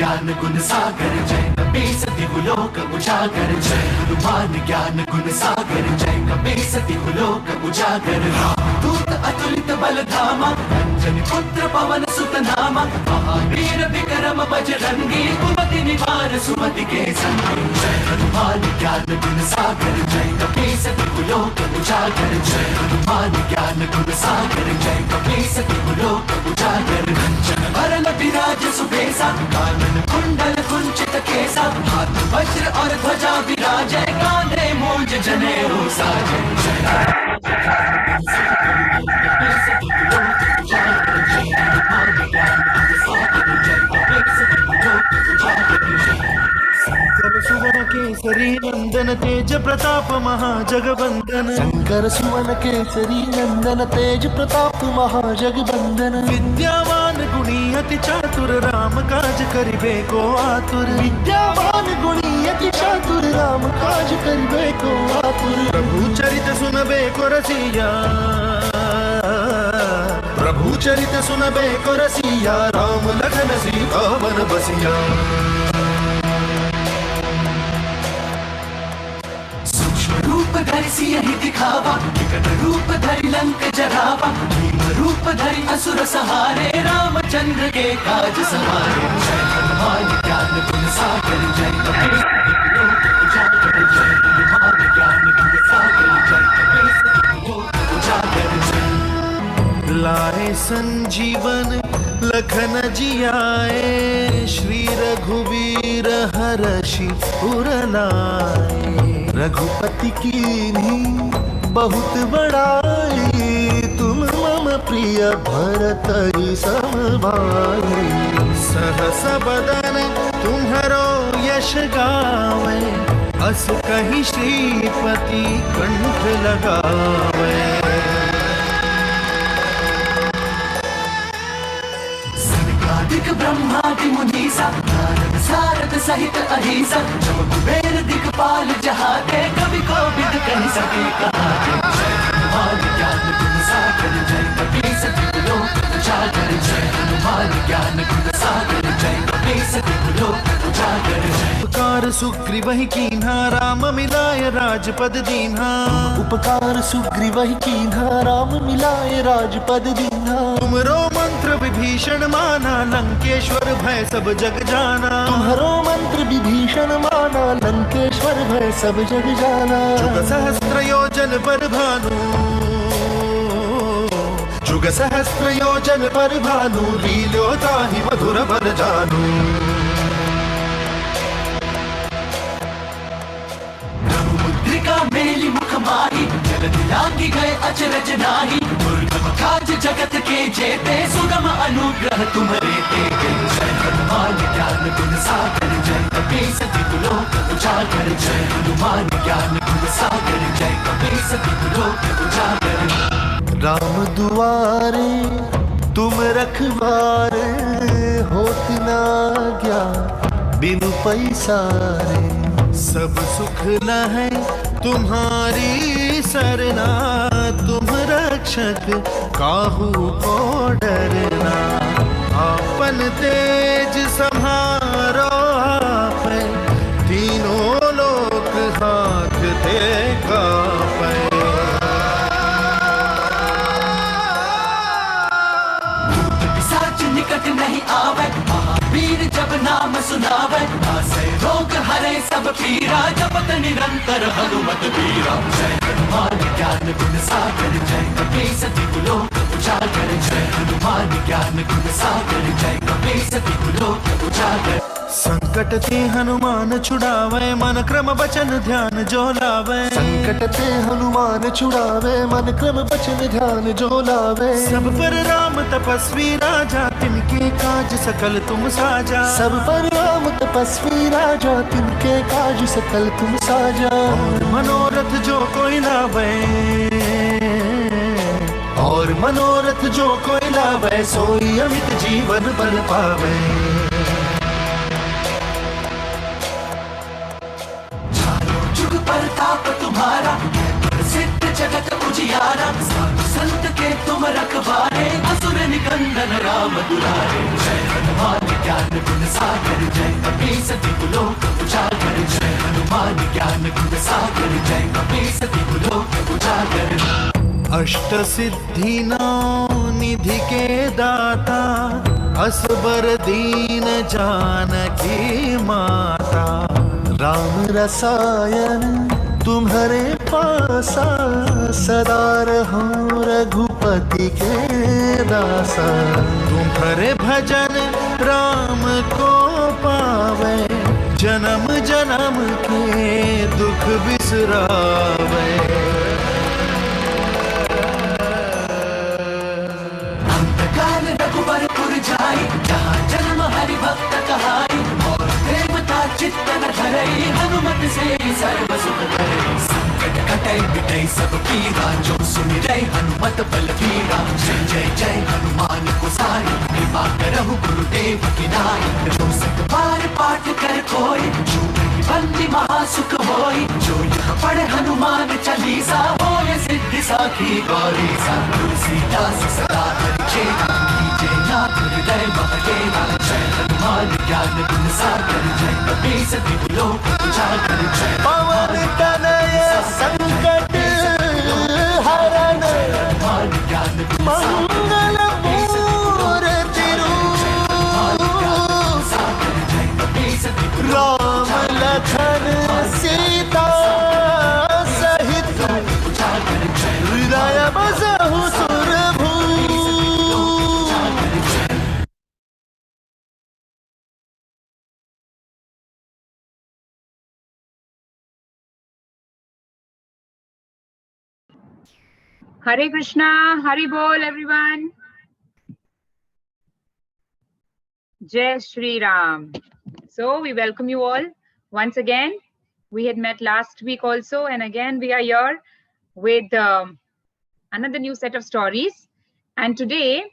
ज्ञान गुण सागर जय कपी सति लोक उजागर जय हनुमान ज्ञान गुण सागर जय कपी सति लोक उजागर दूत अतुलित बल धामा अंजनी पुत्र पवन सुत नामा महावीर विक्रम बजरंगी कुमति निवार सुमति के संगी जय हनुमान ज्ञान गुण सागर जय कपी सति लोक उजागर जय हनुमान ज्ञान गुण सागर जय कपी सति लोक उजागर कंचन वरन विराज सुबेसा कानन कुंडल कुंचित केसा हाथ वज्र और ध्वजा विराजय कांधे मूंज जनेऊ साजय शंकर सुवन केसरी नंदन तेज प्रताप महाजगवंदन शंकर सुवन केसरी नंदन तेज प्रताप महाजगवंदन विद्यावान गुणी अति चातुर राम काज करिबे को आतुर विद्यावान गुणी अति चातुर राम काज करिबे को आतुर प्रभु चरित सुनबे को रसिया प्रभु चरित सुनबे को रसिया राम लखन सीता वन बसिया रूप धरि सियहि दिखावा विकट रूप धरि लंक जरावा भीम रूप धरि असुर सहारे रामचंद्र के काज सवारे जय हनुमान ज्ञान गुण सागर जय कपी सति लोक उजागर जय हनुमान ज्ञान गुण सागर जय कपी सति लोक उजागर जय लाए संजीवन लखन जियाए श्री रघुवीर हरषि उर लाए रघुपति कीन्ही बहुत बड़ाई तुम मम प्रिय भरत सम भाई सहस बदन तुम्हारो यश गावे अस कहि श्रीपति कंठ लगावे दिक ब्रह्मादि मुनीसा नारद सारद सहित अहिसा जो कुबेर दिखपाल जहाते कवि कोविद कहि सके कहाते जय हनुमान ज्ञान गुण सागर जय कपी सति लोक उजागर जय हनुमान ज्ञान गुण सागर जय कपी सति लोक उजागर जय उपकार सुग्रीवहि कीन्हा राम मिलाय राजपद दीन्हा उपकार सुग्रीवहि कीन्हा राम मिलाय राजपद दीन्हा तुमरो मंत्र विभीषण माना लंकेश्वर भय सब जग जाना तुम्हारो मंत्र विभीषण माना लंकेश्वर भय सब जग जाना जुग सहस्त्र योजन पर भानु जुग सहस्त्र योजन पर भानु लील्यो ताहि मधुर बल जानू मुद्रिका मेली मुख माही जगत लागी गए अचरज नाही दुर्गम काज जगत के जेते सुगम अनुग्रह तुम्हारे तेते जय हनुमान ज्ञान गुण सागर जय कपी सति लोक उजागर जय हनुमान ज्ञान गुण सागर जय कपी सति लोक उजागर राम दुआरे तुम रखवारे होत ना गया बिनु पैसारे सब सुख न है तुम्हारी सरना तुम रक्षक काहू को डरना आपन तेज सम्हारो आपे तीनों लोक हाथ दे कापे पिशाच निकट नहीं आवे महावीर जब नाम सुनावे नासे रोग हरे सब पीरा जपत निरंतर हनुमत वीरा जय हनुमान ज्ञान गुण सागर जय कपी सति लोक उजागर जय हनुमान ज्ञान गुण सागर जय कपी सति लोक उजागर संकट ते हनुमान छुड़ावे मन क्रम वचन ध्यान जो लावे संकट ते हनुमान छुड़ावे मन क्रम वचन ध्यान जो लावे सब पर राम तपस्वी राजा तिनके काज सकल तुम साजा सब पर राम तपस्वी राजा तिनके काज सकल तुम साजा और मनोरथ जो कोई लावे और मनोरथ जो कोई लावे सोई अमित जीवन बल पावे प्रताप तुम्हारा सिद्ध जगत उजियारा साधु संत के तुम रखवारे असुर निकंदन राम दुलारे जय हनुमान ज्ञान गुण सागर जय कपीस तिहु लोक उजागर जय हनुमान ज्ञान गुण सागर जय कपीस तिहु लोक उजागर। अष्ट सिद्धि नौ निधि के दाता असबर दीन जानकी माता राम रसायन तुम्हारे पासा सदा रहो रघुपति के दासा तुम्हारे भजन राम को पावे जन्म जन्म के दुख बिसरावे। अंतकाल रघुवरपुर जाई जहाँ जन्म हरि भक्त कहाई और देवता चित्त न धरई हनुमत से सर्व सुख करई संकट कटई मिटई सब पीरा जो सुमिरै हनुमत बल बीरा जय जय जय हनुमान गोसाई कृपा करहु गुरुदेव की नाई जो सत बार पाठ कर कोई जो बंदी महासुख होई जो यह पढ़े हनुमान चालीसा होय सिद्धि साखी गौरी सा तुलसीदास सदा हरिचेरा जय नाथ हृदय महदेवा जय हनुमान ज्ञान गुण सागर जय कपीस तिहु लोक उजागर जय पवन तनय संकट हरण हनुमान ज्ञान गुण मंगल मूर्ति राम लखन सीता सहित हृदय बसहु सुरभू। Hare Krishna, Hari Bol everyone. Jai Shri Ram. So we welcome you all once again. We had met last week also, and again we are here with another new set of stories. And today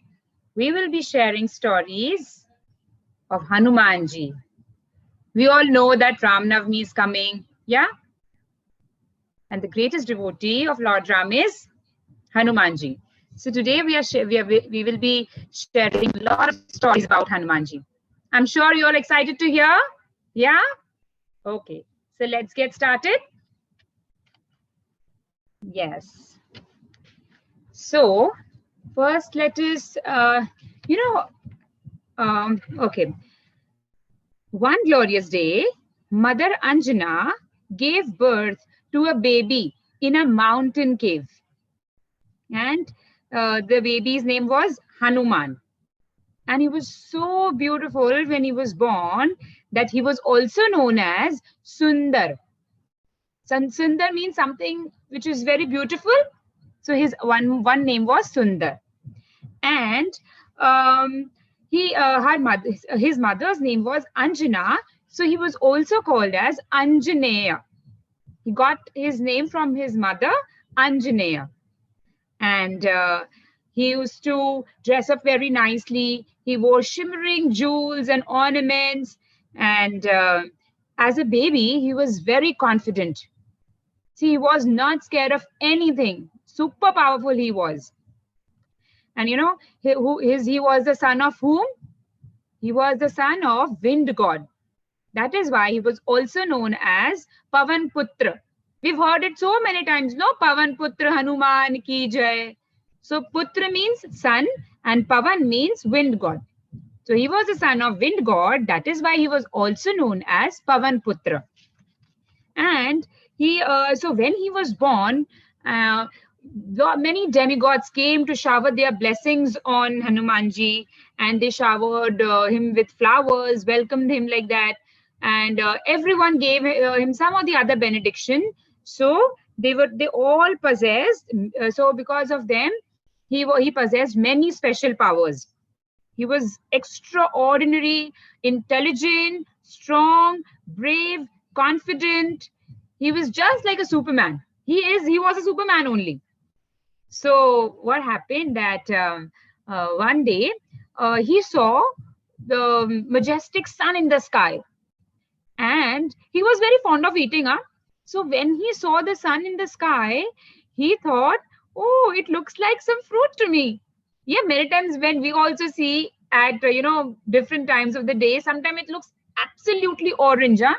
we will be sharing stories of Hanumanji. We all know that Ram Navami is coming, yeah? And the greatest devotee of Lord Ram is Hanumanji. So today we will be sharing a lot of stories about Hanumanji. I'm sure you're all excited to hear. Yeah? Okay. So let's get started. Yes. So first let us, okay. One glorious day, Mother Anjana gave birth to a baby in a mountain cave. And the baby's name was Hanuman. And he was so beautiful when he was born that he was also known as Sundar. Sundar means something which is very beautiful. So his one name was Sundar. And his mother's name was Anjana. So he was also called as Anjaneya. He got his name from his mother, Anjaneya. And he used to dress up very nicely. He wore shimmering jewels and ornaments. And as a baby, he was very confident. See, he was not scared of anything. Super powerful he was. And you know, he was the son of whom? He was the son of wind god. That is why he was also known as Pavan Putra. We've heard it so many times, no? Pavan Putra Hanuman ki jai. So Putra means son and Pavan means wind god. So he was the son of wind god. That is why he was also known as Pavan Putra. And so when he was born, many demigods came to shower their blessings on Hanumanji, and they showered him with flowers, welcomed him like that. And everyone gave him some or the other benediction. So they all possessed. So because of them, he possessed many special powers. He was extraordinary, intelligent, strong, brave, confident. He was just like a Superman. He was a Superman only. So what happened that one day he saw the majestic sun in the sky. And he was very fond of eating. So when he saw the sun in the sky, he thought, oh, it looks like some fruit to me. Yeah, many times when we also see at different times of the day, sometimes it looks absolutely orange, huh?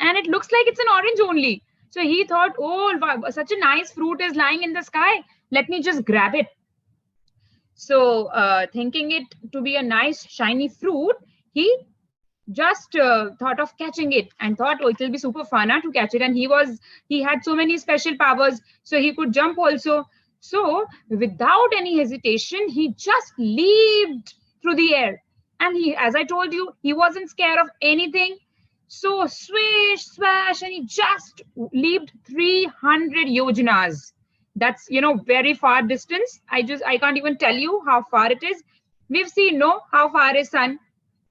And it looks like it's an orange only. So he thought, oh, wow, such a nice fruit is lying in the sky. Let me just grab it. So thinking it to be a nice shiny fruit, he just thought of catching it and thought, oh, it will be super fun to catch it. And he had so many special powers, so he could jump also. So without any hesitation, he just leaped through the air. And he, as I told you, he wasn't scared of anything. So swish, swash, and he just leaped 300 yojanas. That's very far distance. I can't even tell you how far it is. We've seen, no, how far is sun?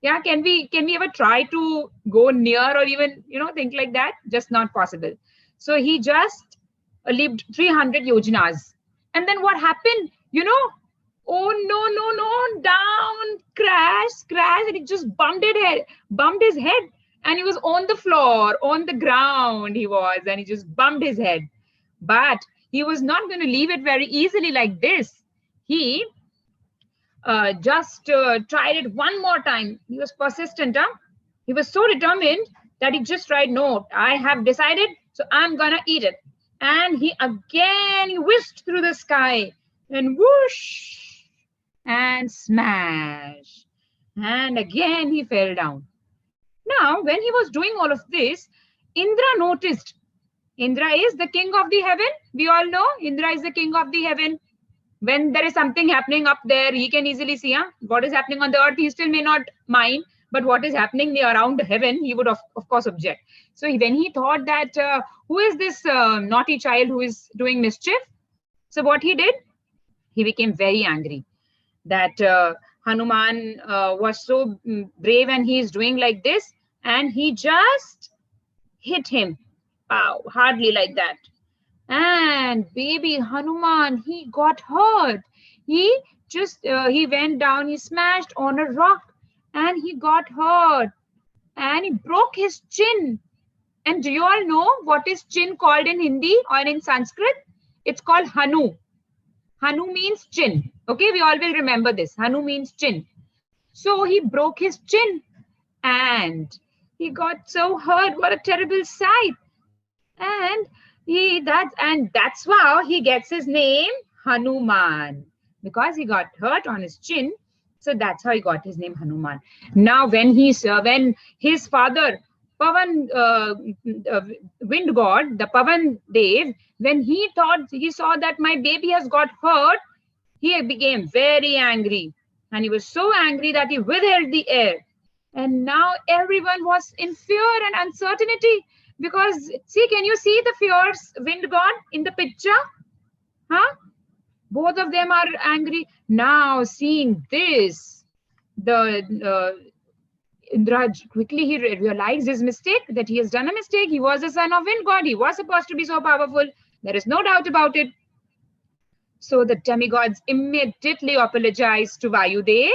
Yeah, can we ever try to go near or even think like that? Just not possible. So he just leaped 300 yojanas. And then what happened? Oh no, down, crash, and he just bumped his head, and he was on the floor, on the ground he was, and he just bumped his head. But he was not going to leave it very easily like this. He just tried it one more time. He was persistent. He was so determined that he just tried, no, I have decided, so I'm gonna eat it. And he again whisked through the sky and whoosh and smash. And again he fell down. Now, when he was doing all of this, Indra noticed. Indra is the king of the heaven. We all know Indra is the king of the heaven. When there is something happening up there, he can easily see what is happening on the earth. He still may not mind, but what is happening around heaven, he would of course object. So when he thought that who is this naughty child who is doing mischief? So what he did, he became very angry that Hanuman was so brave and he is doing like this, and he just hit him, hardly like that. And baby Hanuman, he got hurt. He went down, he smashed on a rock and he got hurt and he broke his chin. And do you all know what is chin called in Hindi or in Sanskrit? It's called Hanu. Hanu means chin. Okay, we all will remember this. Hanu means chin. So he broke his chin and he got so hurt. What a terrible sight. And that's how he gets his name Hanuman, because he got hurt on his chin. So that's how he got his name Hanuman. Now when his father Pavan, wind god, the Pavan Dev, when he saw that my baby has got hurt, he became very angry, and he was so angry that he withheld the air. And now everyone was in fear and uncertainty. Because see, can you see the fierce wind god in the picture? Both of them are angry. Now seeing this, the Indra quickly he realized his mistake, that he has done a mistake. He was a son of wind god. He was supposed to be so powerful. There is no doubt about it. So the demigods immediately apologized to Vayudev,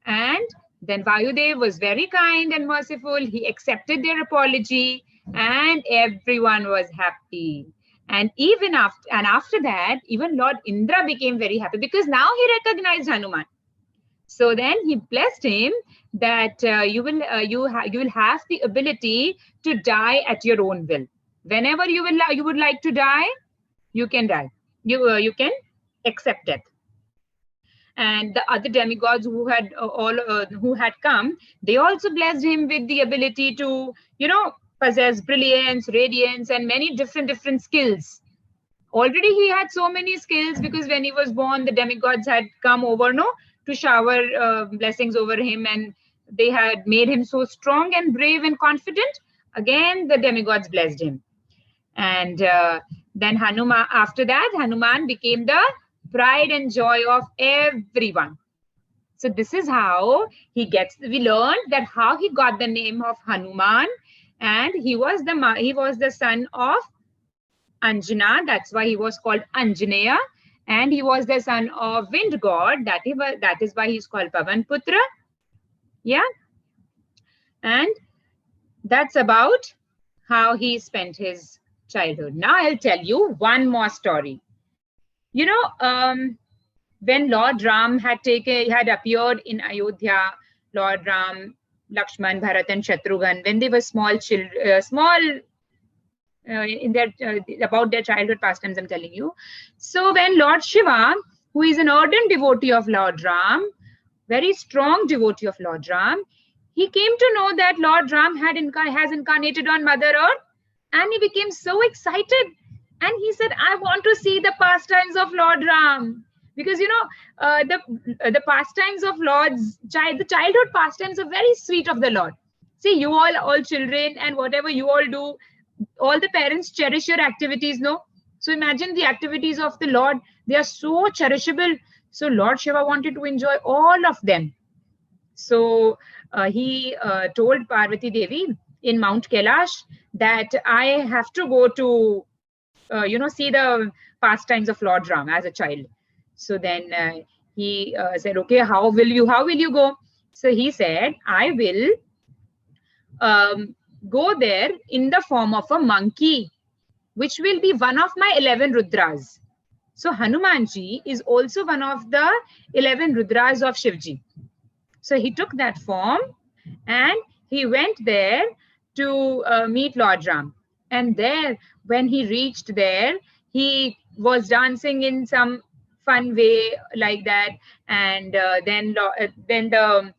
and then Vayudev was very kind and merciful. He accepted their apology, and everyone was happy. And after that, even Lord Indra became very happy, because now he recognized Hanuman. So then he blessed him that you will have the ability to die at your own will. Whenever you would like to die, you can die. You can accept death. And the other demigods who had come, they also blessed him with the ability to possess brilliance, radiance, and many different skills. Already he had so many skills, because when he was born, the demigods had come over to shower blessings over him, and they had made him so strong and brave and confident. Again, the demigods blessed him. And then Hanuman, after that, Hanuman became the pride and joy of everyone. So this is how we learned that how he got the name of Hanuman, and he was the son of Anjana. That's why he was called Anjaneya. And he was the son of wind god. That is why he's called Pavan Putra. Yeah. And that's about how he spent his childhood. Now I'll tell you one more story. when Lord Ram had appeared in Ayodhya, Lord Ram, Lakshman, Bharat, and Shatrughan, when they were small children, in their about their childhood pastimes, I'm telling you. So when Lord Shiva, who is an ardent devotee of Lord Ram, very strong devotee of Lord Ram, he came to know that Lord Ram has incarnated on Mother Earth, and he became so excited. And he said, I want to see the pastimes of Lord Ram. Because, the pastimes of the childhood pastimes are very sweet of the Lord. See, you all children, and whatever you all do, all the parents cherish your activities, no? So imagine the activities of the Lord. They are so cherishable. So Lord Shiva wanted to enjoy all of them. So he told Parvati Devi in Mount Kailash that I have to go to, see the pastimes of Lord Ram as a child. So then he said, okay, how will you go? So he said, I will go there in the form of a monkey, which will be one of my 11 Rudras. So Hanumanji is also one of the 11 Rudras of Shivji. So he took that form and he went there to meet Lord Ram. And there, when he reached there, he was dancing in some fun way like that. And then the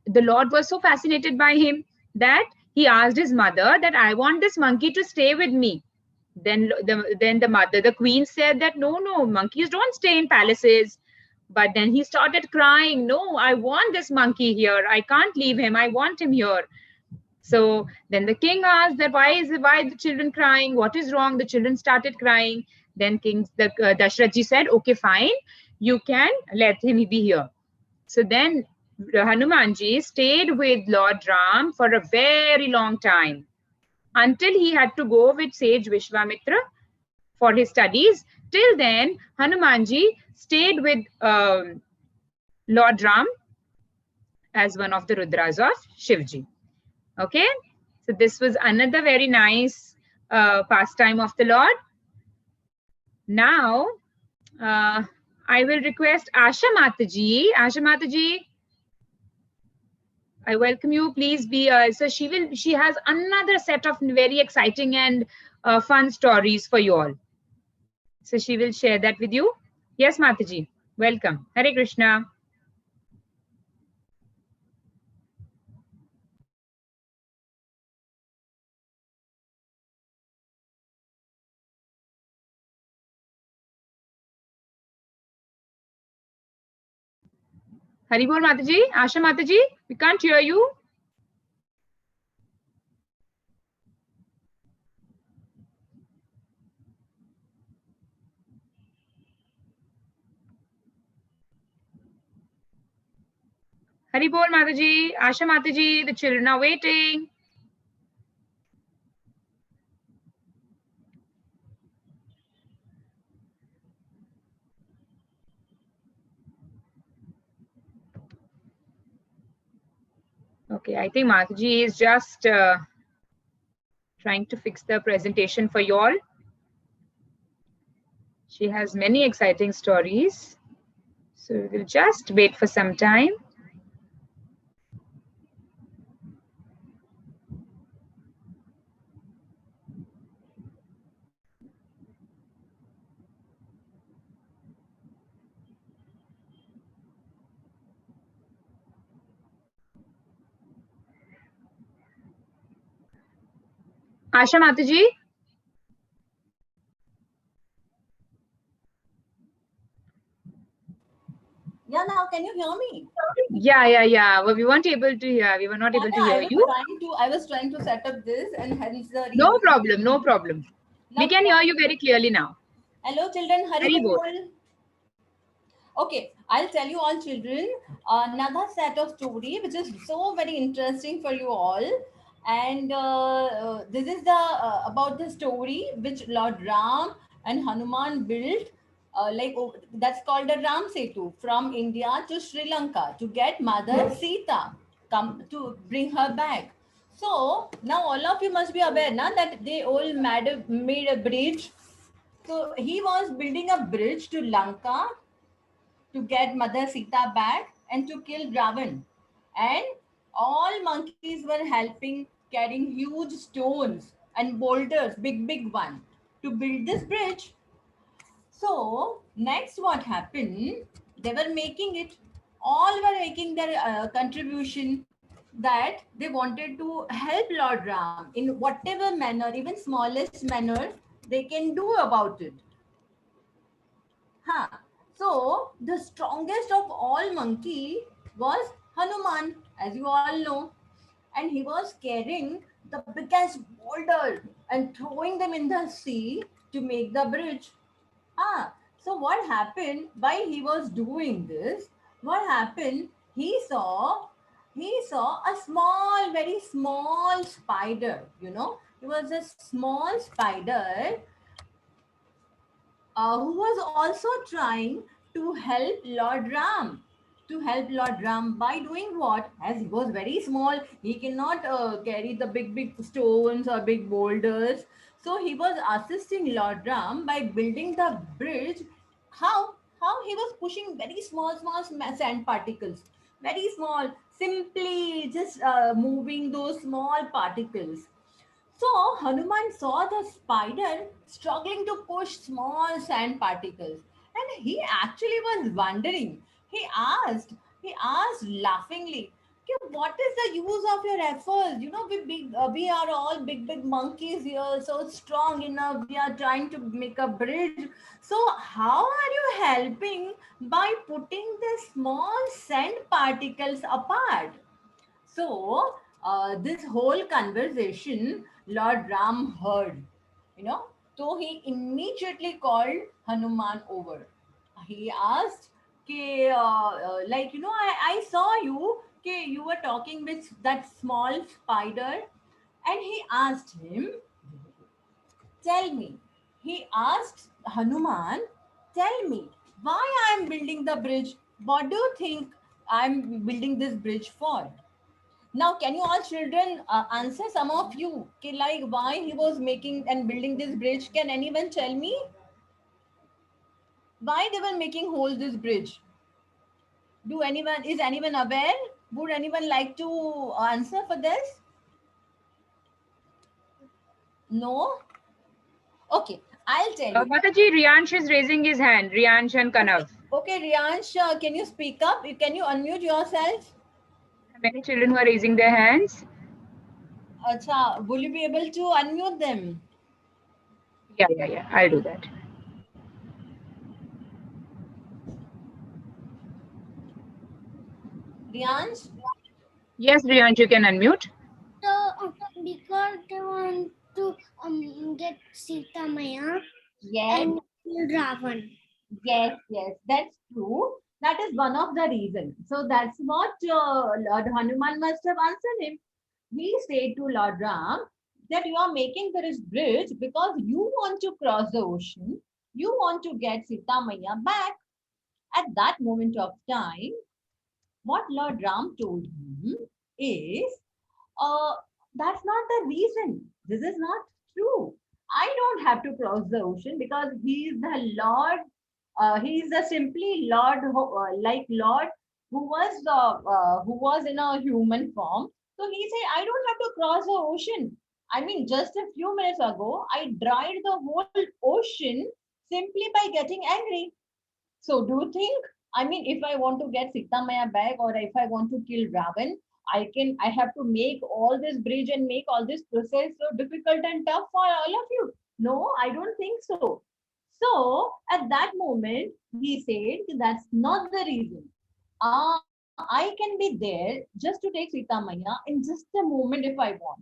Lord was so fascinated by him that he asked his mother that I want this monkey to stay with me. Then the mother, the queen, said that no, monkeys don't stay in palaces. But then he started crying, no, I want this monkey here. I can't leave him. I want him here. So then the king asked that why the children crying? What is wrong? The children started crying. Then Dashrath said, okay, fine, you can let him be here. So then Hanumanji stayed with Lord Ram for a very long time, until he had to go with sage Vishwamitra for his studies. Till then, Hanumanji stayed with Lord Ram as one of the Rudras of Shivji. Okay, so this was another very nice pastime of the Lord. Now, I will request Asha Mataji. Asha Mataji, I welcome you. Please be. So she has another set of very exciting and fun stories for you all. So she will share that with you. Yes, Mataji, welcome. Hare Krishna. Haribol Mataji, Asha Mataji, we can't hear you. Haribol Mataji, Asha Mataji, the children are waiting. Okay, I think Mataji is just trying to fix the presentation for you all. She has many exciting stories. So we'll just wait for some time. Asha Mataji? Yeah, now can you hear me? Yeah. Well, we weren't able to hear. We were not able to hear you. I was trying to set up this, and hence the reason. No problem. We can hear you very clearly now. Hello, children. Hari Bol. Okay, I'll tell you all, children, another set of story which is so very interesting for you all. And this is about the story which Lord Ram and Hanuman built. That's called the Ram Setu from India to Sri Lanka to get Mother Sita come to bring her back. So now all of you must be aware now that they all made a bridge. So he was building a bridge to Lanka to get Mother Sita back and to kill Ravan. And all monkeys were helping, carrying huge stones and boulders, big one, to build this bridge. So next what happened, they were making it, all were making their contribution, that they wanted to help Lord Ram in whatever manner, even smallest manner they can do about it. Huh. So the strongest of all monkey was Hanuman, as you all know. And he was carrying the biggest boulder and throwing them in the sea to make the bridge. So what happened while he was doing this? What happened? He saw a small, very small spider. You know, it was a small spider who was also trying to help Lord Ram. To help Lord Ram by doing what? As he was very small, he cannot carry the big stones or big boulders. So he was assisting Lord Ram by building the bridge. How? How he was pushing very small sand particles. Very small, simply just moving those small particles. So Hanuman saw the spider struggling to push small sand particles, and he actually was wondering. He asked laughingly, "Okay, what is the use of your efforts? You know, we are all big monkeys here, so strong enough. We are trying to make a bridge. So how are you helping by putting the small sand particles apart?" So this whole conversation, Lord Ram heard, you know. So he immediately called Hanuman over. He asked, like, you know, I saw you, you were talking with that small spider. And he asked him, tell me, he asked Hanuman, tell me, why I am building the bridge? What do you think I'm building this bridge for? Now, can you all children answer, some of you, like why he was making and building this bridge? Can anyone tell me why they were making whole this bridge? Is anyone aware? Would anyone like to answer for this? No? Okay, I'll tell you. Mataji, Riyansh is raising his hand. Riyansh and Kanav. Okay, Riyansh, can you speak up? Can you unmute yourself? Many children who are raising their hands. Acha, will you be able to unmute them? Yeah. I'll do that. Riyansh? Yes, Riyansh, you can unmute. So, because they want to get Sita Maya Yes. and kill Ravan. Yes, that's true. That is one of the reasons. So that's what Lord Hanuman must have answered him. He said to Lord Ram that you are making this bridge because you want to cross the ocean. You want to get Sita Maya back. At that moment of time, what Lord Ram told him is, uh, that's not the reason. This is not true. I don't have to cross the ocean because he is the Lord. He is the simply Lord, like Lord who was in a human form. So he said, I don't have to cross the ocean. I mean, just a few minutes ago, I dried the whole ocean simply by getting angry. So do you think, I mean, if I want to get Sita Maya back or if I want to kill Ravan, I have to make all this bridge and make all this process so difficult and tough for all of you? No, I don't think so. So at that moment, he said that's not the reason. I can be there just to take Sita Maya in just a moment if I want.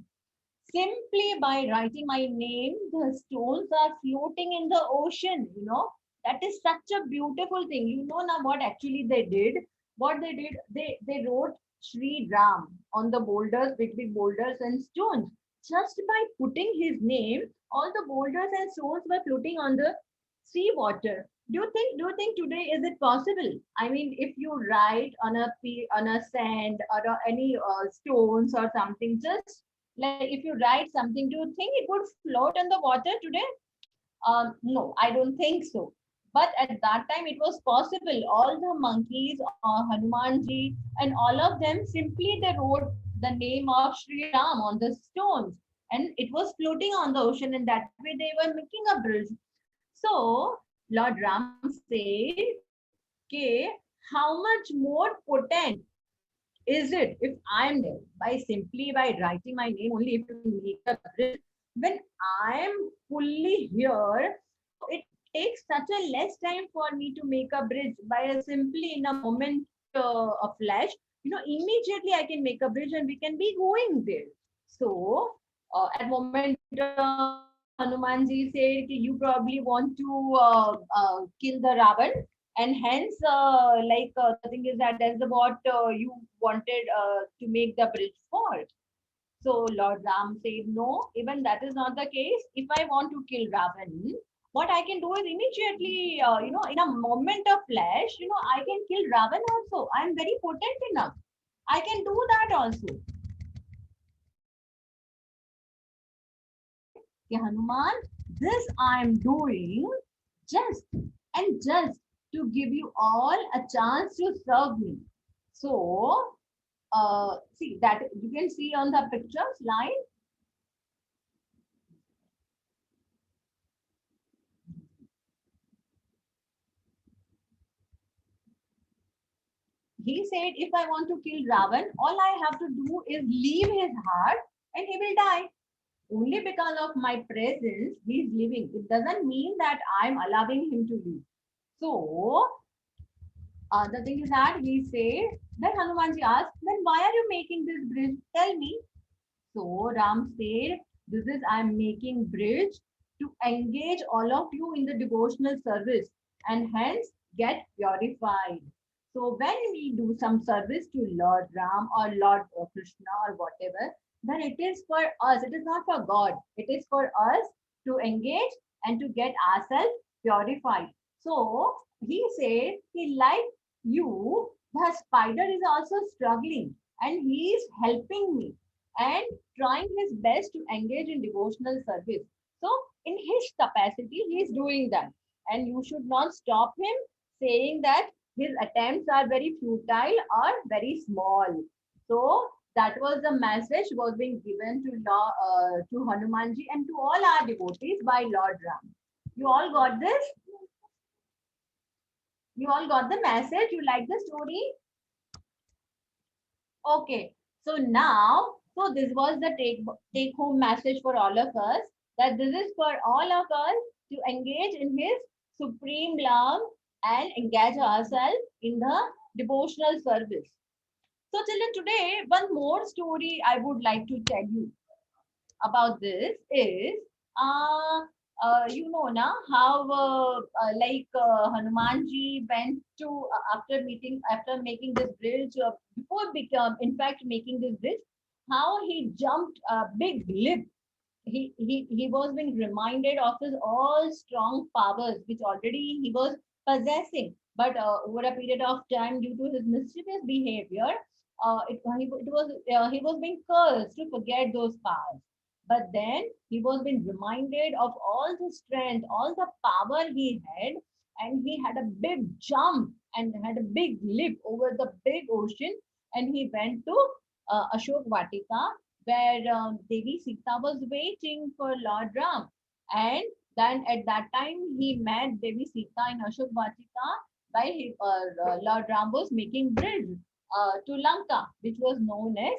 Simply by writing my name, the stones are floating in the ocean, you know. That is such a beautiful thing. You know now what actually they did? What they did, they wrote Sri Ram on the boulders, big boulders and stones. Just by putting his name, all the boulders and stones were floating on the sea water. Do you think today is it possible? I mean, if you write on a sand or any stones or something, just like if you write something, do you think it would float on the water today? No, I don't think so. But at that time, it was possible. All the monkeys, Hanumanji, and all of them simply they wrote the name of Sri Ram on the stones, and it was floating on the ocean, and that way they were making a bridge. So Lord Ram said, "Okay, how much more potent is it if I am there by simply by writing my name only if you make a bridge when I am fully here? It takes such a less time for me to make a bridge by a simply in a moment of flash. Immediately I can make a bridge and we can be going there." So at moment Hanumanji said, "You probably want to kill the Ravan, and hence the thing is that that's what you wanted to make the bridge for." So Lord Ram said, "No, even that is not the case. If I want to kill Ravan, what I can do is immediately, in a moment of flash, I can kill Ravan also. I am very potent enough. I can do that also." Okay, Hanuman, this I am doing just and just to give you all a chance to serve me. So, see that you can see on the picture slide. He said, "If I want to kill Ravan, all I have to do is leave his heart and he will die. Only because of my presence, he is living. It doesn't mean that I'm allowing him to live." So, the thing is that he said, then Hanumanji asked, "Then why are you making this bridge? Tell me." So Ram said, "This is I'm making bridge to engage all of you in the devotional service and hence get purified. So when we do some service to Lord Ram or Lord Krishna or whatever, then it is for us. It is not for God. It is for us to engage and to get ourselves purified." So he said, "He like you, the spider is also struggling and he is helping me and trying his best to engage in devotional service. So, in his capacity, he is doing that. And you should not stop him saying that his attempts are very futile or very small." So, that was the message was being given to Hanumanji and to all our devotees by Lord Ram. You all got this? You all got the message? You like the story? Okay. So now, so this was the take home message for all of us, that this is for all of us to engage in his supreme love and engage ourselves in the devotional service. So children, today one more story I would like to tell you about this is now how Hanumanji went to after making this bridge in fact making this bridge, how he jumped a big lip. He was being reminded of his all strong powers which already he was possessing, but over a period of time due to his mischievous behavior, he was being cursed to forget those powers. But then he was being reminded of all the strength, all the power he had, and he had a big jump and had a big leap over the big ocean, and he went to Ashok Vatika, where Devi Sita was waiting for Lord Ram. And then at that time, he met Devi Sita in Ashok Vatika while Lord Ram was making bridge to Lanka, which was known as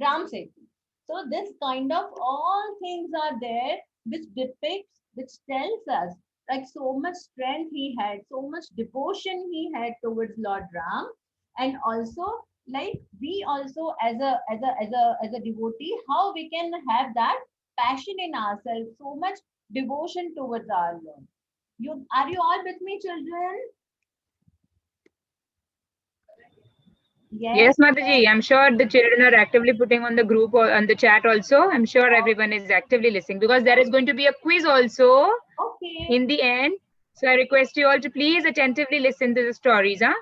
Ram Setu. So this kind of all things are there which depicts, which tells us like so much strength he had, so much devotion he had towards Lord Ram, and also like we also as a devotee, how we can have that passion in ourselves, so much devotion towards our Lord. Are you all with me, children? Yes. Yes, Mataji. I'm sure the children are actively putting on the group or on the chat also. I'm sure everyone is actively listening because there is going to be a quiz also Okay. in the end. So I request you all to please attentively listen to the stories. Huh?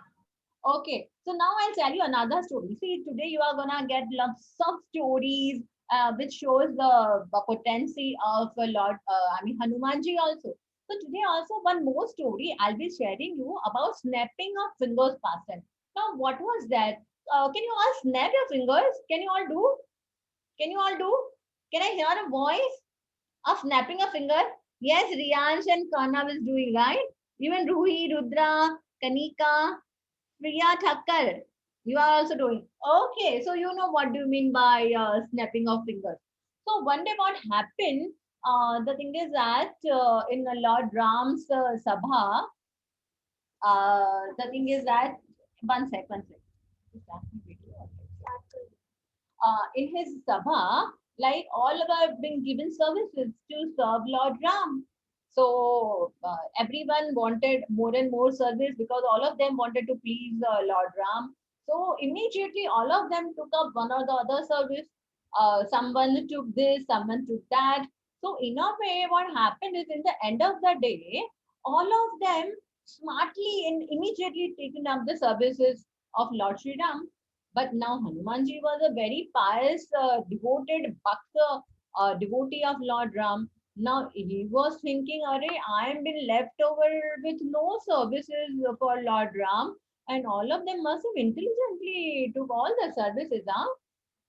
Okay. So now I'll tell you another story. See, today you are gonna get lots of stories which shows the potency of Hanumanji also. So today also one more story I'll be sharing you about snapping of fingers pastime. Now what was that? Can you all snap your fingers? Can you all do? Can you all do? Can I hear a voice of snapping a finger? Yes, Riyansh and Karnav is doing, right? Even Ruhi, Rudra, Kanika, Priya Thakkar, you are also doing. Okay, so you know what do you mean by snapping of fingers. So one day what happened, the thing is that in Lord Ram's Sabha, the thing is that, one sec. In his Sabha, like all were being given services to serve Lord Ram. So everyone wanted more and more service because all of them wanted to please Lord Ram. So immediately all of them took up one or the other service. Someone took this, someone took that. So in a way, what happened is in the end of the day, all of them smartly and immediately taken up the services of Lord Sri Ram. But now Hanumanji was a very pious, devoted Bhakta, devotee of Lord Ram. Now he was thinking, Array, I am been left over with no services for Lord Ram, and all of them must have intelligently took all the services. Huh?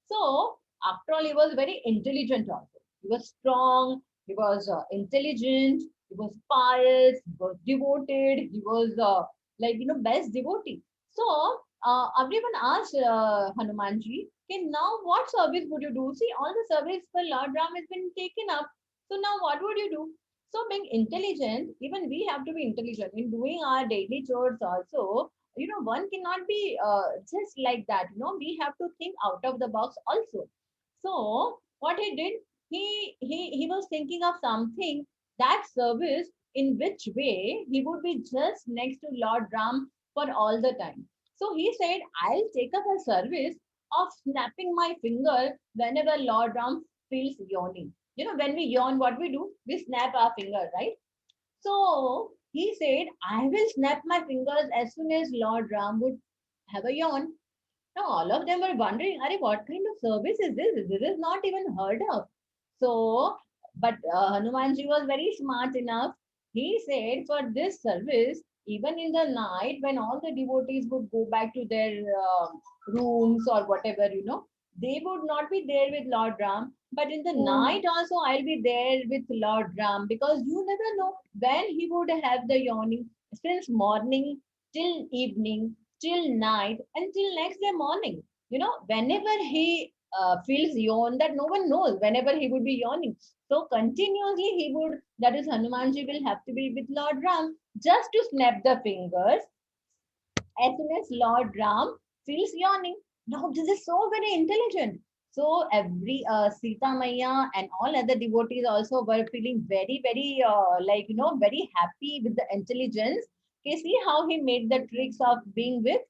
So, after all, he was very intelligent also. He was strong, he was intelligent, he was pious, he was devoted, he was best devotee. So, everyone asked Hanumanji, okay, now what service would you do? See, all the service for Lord Ram has been taken up. So, now what would you do? So, being intelligent, even we have to be intelligent in doing our daily chores also. One cannot be just like that. We have to think out of the box also. So what he did, he was thinking of something, that service in which way he would be just next to Lord Ram for all the time. So he said, I'll take up a service of snapping my finger whenever Lord Ram feels yawning. When we yawn, what we do, we snap our finger, right? So he said, I will snap my fingers as soon as Lord Ram would have a yawn. Now all of them were wondering, Are, what kind of service is this? This is not even heard of. So, but Hanumanji was very smart enough. He said, for this service, even in the night when all the devotees would go back to their rooms or whatever, they would not be there with Lord Ram. But in the night also, I'll be there with Lord Ram, because you never know when he would have the yawning, since morning till evening, till night, until next day morning. Whenever he feels yawn, that no one knows whenever he would be yawning. So continuously he would, that is Hanumanji will have to be with Lord Ram just to snap the fingers as soon as Lord Ram feels yawning. Now, this is so very intelligent. So, every Sita Maya and all other devotees also were feeling very, very, very happy with the intelligence. Okay, see how he made the tricks of being with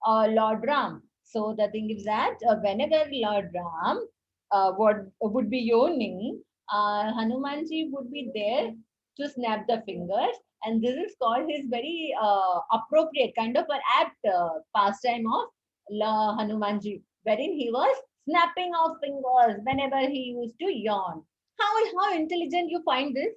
Lord Ram. So, the thing is that whenever Lord Ram would be yawning, Hanumanji would be there to snap the fingers, and this is called his very appropriate kind of an apt pastime of Hanumanji, wherein he was snapping of fingers whenever he used to yawn. How intelligent you find this?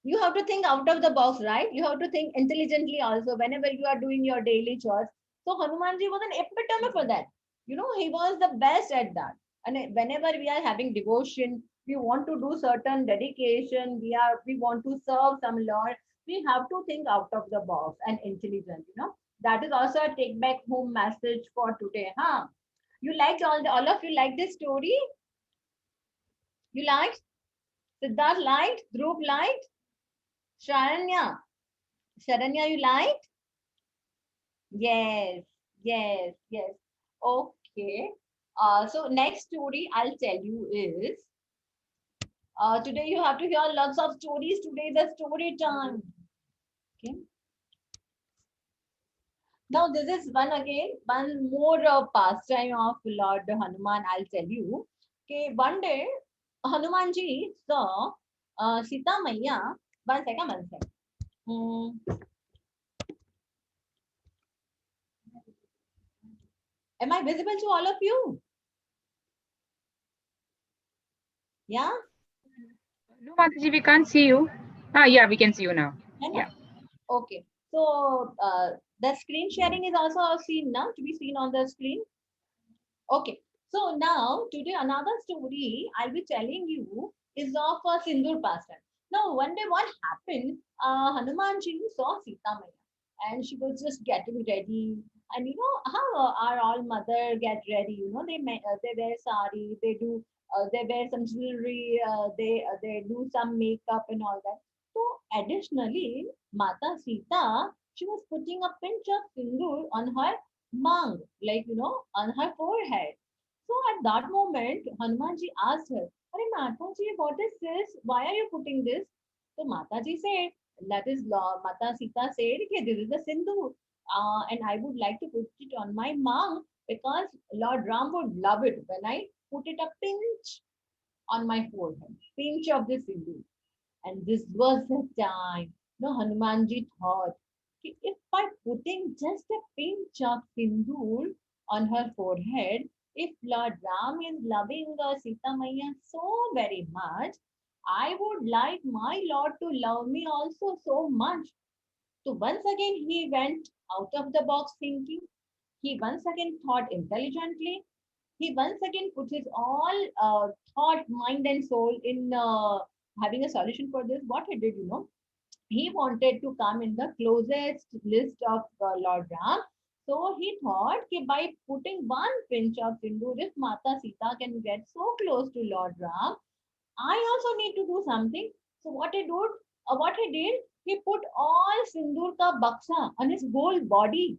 You have to think out of the box, right? You have to think intelligently also whenever you are doing your daily chores. So Hanumanji was an epitome for that. He was the best at that. And whenever we are having devotion, we want to do certain dedication, we want to serve some Lord, we have to think out of the box and intelligent. That is also a take back home message for today, huh? You liked all of you like this story? You liked? Siddharth liked? Dhruv liked? Sharanya? Sharanya, you liked? Yes, yes. Okay. So next story I'll tell you is, today you have to hear lots of stories. Today is a story time. Okay. Now this is one more pastime of Lord Hanuman. I'll tell you. Okay, one day Hanumanji saw Sita Maya. One second. Am I visible to all of you? Yeah. No, Mataji, we can't see you. Yeah, we can see you now. है ना? Yeah. Okay. So the screen sharing is also seen now, to be seen on the screen. Okay. So now today another story I'll be telling you is of a Sindur pastime. Now one day what happened? Hanumanji saw Sita Maya and she was just getting ready. And you know how our all mother get ready? You know they wear sari, they wear some jewelry, they do some makeup and all that. So additionally, Mata Sita, she was putting a pinch of sindoor on her mang, like on her forehead. So at that moment, Hanumanji asked her, "Are Mataji, what is this? Why are you putting this?" So Mataji said, that is law. Mata Sita said, "Okay, this is the sindoor, and I would like to put it on my mang because Lord Ram would love it when I put it a pinch on my forehead, pinch of the sindoor." And this was the time, Hanumanji thought, if by putting just a pinch of sindoor on her forehead, if Lord Ram is loving Sita Maya so very much, I would like my Lord to love me also so much. So once again, he went out of the box thinking. He once again thought intelligently. He once again put his all thought, mind, and soul in having a solution for this. What he did, he wanted to come in the closest list of Lord Ram. So he thought that by putting one pinch of sindoor, if Mata Sita can get so close to Lord Ram, I also need to do something. So what he did, he put all sindoor ka baksa on his whole body,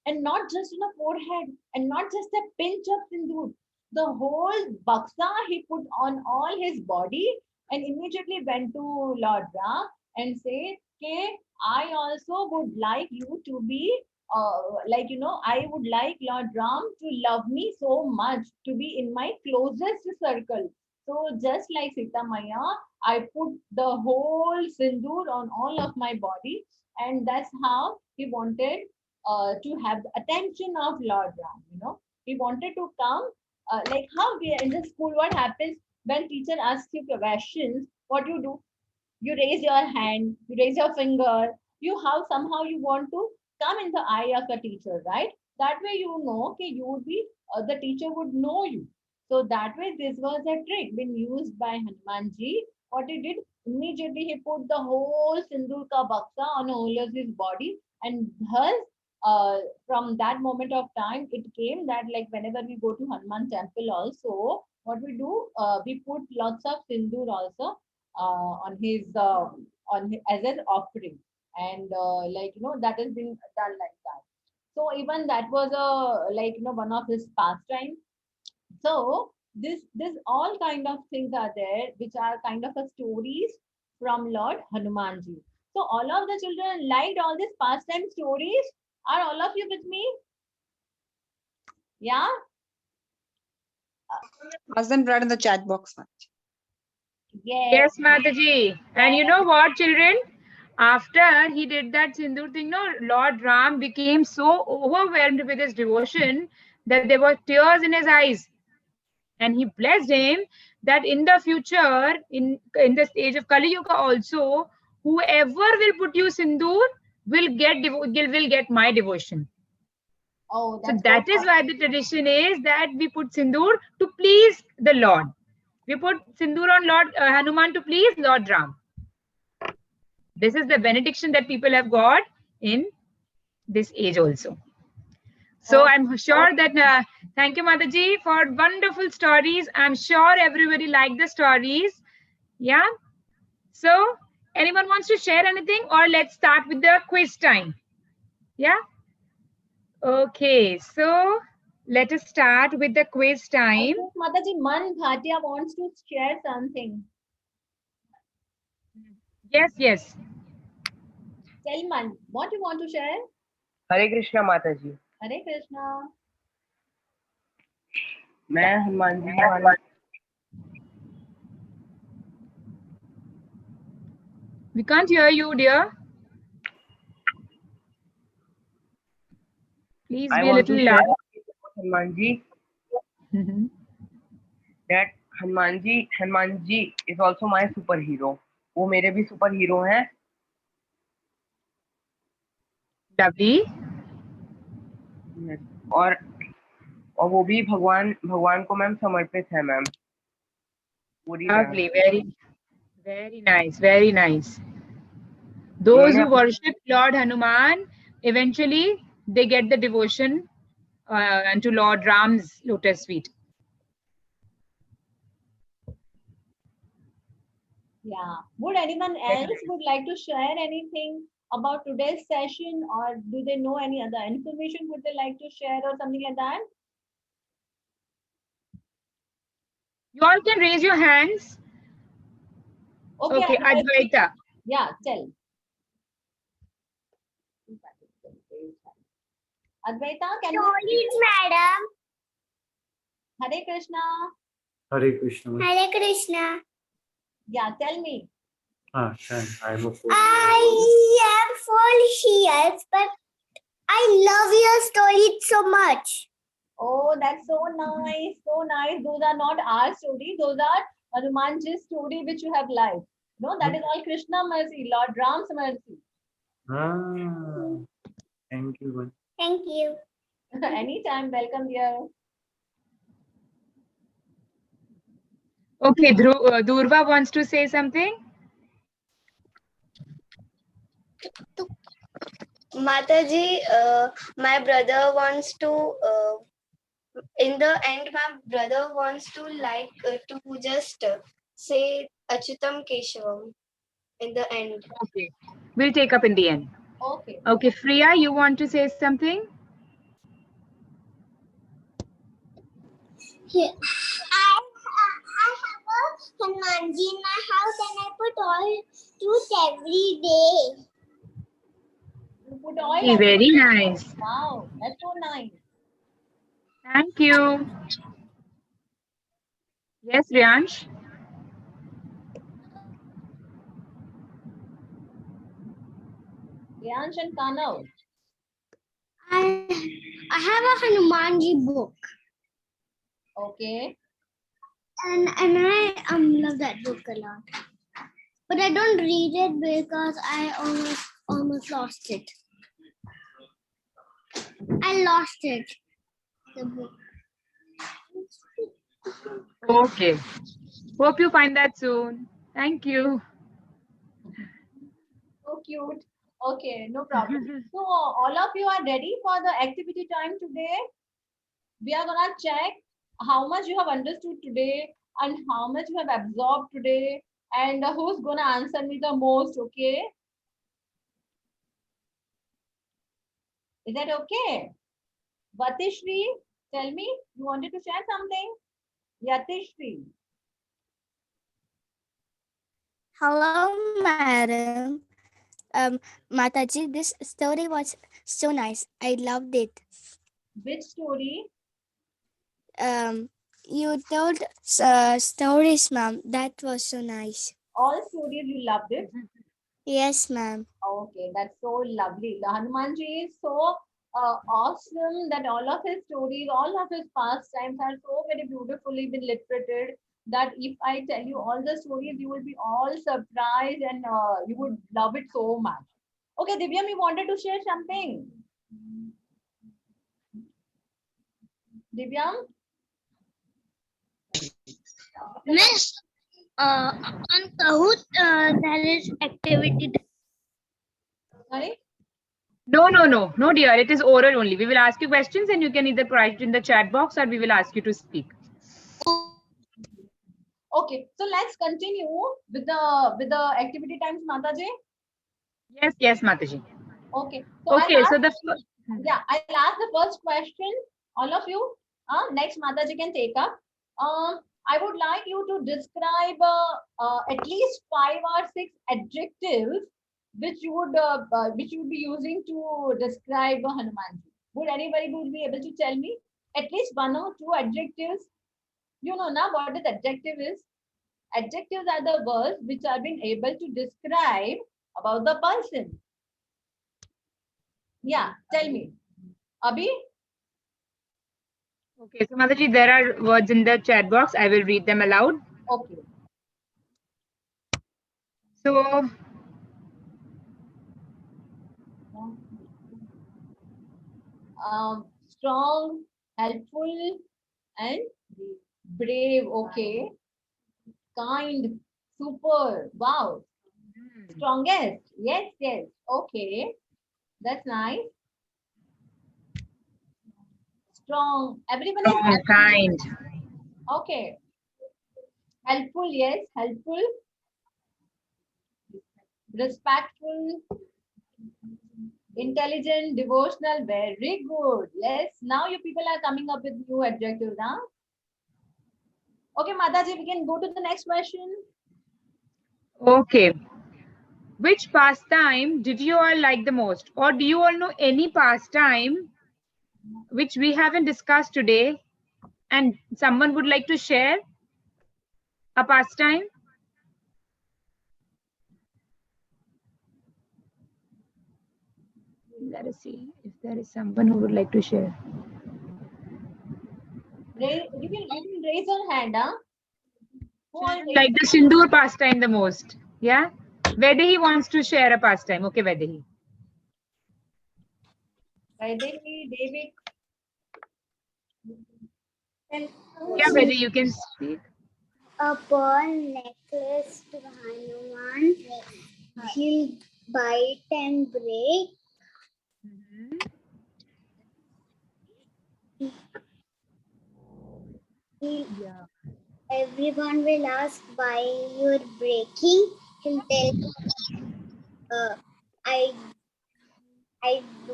and not just in a forehead, and not just a pinch of sindoor. The whole baksa he put on all his body, and immediately went to Lord Ram and said, "Okay, I also would like you to be I would like Lord Ram to love me so much, to be in my closest circle. So just like Sita Maya, I put the whole sindoor on all of my body, and that's how he wanted to have the attention of Lord Ram. He wanted to come, like how we in the school. What happens when teacher asks you questions? What you do? You raise your hand, you raise your finger. You how somehow you want to come in the eye of the teacher, right? That way okay, you would be the teacher would know you. So that way, this was a trick been used by Hanumanji. What he did, immediately he put the whole sindoor ka baksa on Ola's body, and thus from that moment of time, it came that like whenever we go to Hanuman temple, also what we do, we put lots of sindoor also as an offering, and that has been done like that. So even that was a one of his pastime. So this all kind of things are there, which are kind of a stories from Lord Hanumanji. So all of the children liked all these pastime stories. Are all of you with me? Yeah. Ask them right in the chat box. Yes, Mataji. And you know what, children? After he did that Sindoor thing, Lord Ram became so overwhelmed with his devotion that there were tears in his eyes. And he blessed him that in the future, in the stage of Kali Yuga also, whoever will put you Sindoor will get my devotion. Oh, so that is why the tradition is that we put Sindoor to please the Lord. We put Sindoor on Lord Hanuman to please Lord Ram. This is the benediction that people have got in this age also. So I'm sure that, thank you Mataji for wonderful stories. I'm sure everybody liked the stories. Yeah. So anyone wants to share anything, or let's start with the quiz time? Yeah. Okay. So let us start with the quiz time. Mataji, Man Bhatia wants to share something. Yes. Tell Man, what you want to share? Hare Krishna Mataji. Hare Krishna. मैं हनुमान जी वाला We can't hear you, dear. Please be a little loud. Hanuman ji. That Hanuman ji is also my superhero. वो मेरे भी super hero हैं। Lovely. और वो भी भगवान भगवान को मैम समर्पित है मैम, पूरी तरह। Lovely. Very nice. Very nice. Those उन्होंने who worship Lord Hanuman, eventually they get the devotion unto Lord Ram's lotus feet. Yeah. Would anyone else would like to share anything about today's session, or do they know any other information would they like to share or something like that? You all can raise your hands. Okay, Advaita. Yeah, tell. Advaita, can you? madam. Hare Krishna. Hare Krishna. Hare Krishna. Yeah, tell me. I'm a fool. I am full shears, but I love your story so much. Oh, that's so nice. So nice. Those are not our story. Those are Hanumanji's story which you have liked. No, that is all Krishna mercy, Lord Ram's mercy. Thank you. Thank you. Anytime, welcome dear. Okay, Durva wants to say something. Mataji, my brother wants to, in the end, my brother wants to to just say Achutam Keshavam in the end. Okay, we'll take up in the end. Okay. Okay, Priya, you want to say something? Yeah. I have a Hanumanji in my house and I put all fruits every day. You put oil. Okay, very nice. Wow, that's so nice. Thank you. Yes, Riyansh. Riyansh and Kanav. I have a Hanumanji book Okay. and I love that book a lot. But I don't read it because I almost lost it. I lost it. The book. Okay. Hope you find that soon. Thank you. So cute. Okay, no problem. So all of you are ready for the activity time today? We are gonna check how much you have understood today and how much you have absorbed today, and who's gonna answer me the most, okay? Is that okay? Vatishri, tell me, you wanted to share something? Yatishri. Hello, madam. Mataji, this story was so nice. I loved it. Which story? You told stories, ma'am. That was so nice. All stories you loved it? Yes, ma'am. Okay, that's so lovely. The Hanumanji is so awesome that all of his stories, all of his pastimes are so very beautifully been literated that if I tell you all the stories, you will be all surprised and you would love it so much. Okay, Divyam, you wanted to share something? Divyam? Miss, on Kahoot, there is activity. Sorry? No, dear. It is oral only. We will ask you questions and you can either write it in the chat box or we will ask you to speak. Okay, so let's continue with the activity times, Mataji. Yes, Mataji. Okay. So Okay, so the first. yeah, I'll ask the first question. All of you. Next, Mataji can take up. I would like you to describe at least 5 or 6 adjectives which you would be using to describe Hanumanji. Would anybody be able to tell me at least 1 or 2 adjectives? You know now what is adjective is? Adjectives are the words which are being able to describe about the person. Yeah, tell me. Abhi? Okay, so Mataji, there are words in the chat box. I will read them aloud. Okay. So Strong, helpful, and brave. Okay. Kind, super. Wow. Strongest. Yes, yes. Okay. That's nice. Strong. Everyone is strong, kind. okay. Helpful. Yes. Helpful. Respectful. Intelligent. Devotional. Very good. Yes. Now you people are coming up with new adjectives now. Okay, Mataji, we can go to the next question. Okay. Which pastime did you all like the most? Or do you all know any pastime which we haven't discussed today and someone would like to share a pastime? Let us see if there is someone who would like to share. You can raise your hand, huh? Who all Like the Sindoor pastime the most. Yeah? Vedahi wants to share a pastime. Okay, Vedahi. Vaidehi, David. Yeah, Vedahi, you can speak. A pearl necklace to Hanuman. He'll bite and break. Everyone will ask why you're breaking. He'll tell, I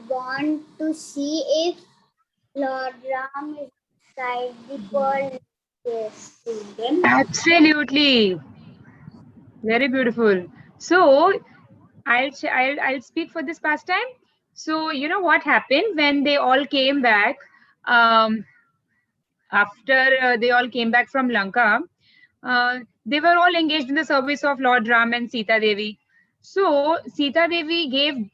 want to see if Lord Ram is inside the pearl necklace. Absolutely. Very beautiful. So I'll speak for this pastime. So you know what happened when they all came back after they all came back from Lanka. They were all engaged in the service of Lord Ram and Sita Devi. So Sita Devi gave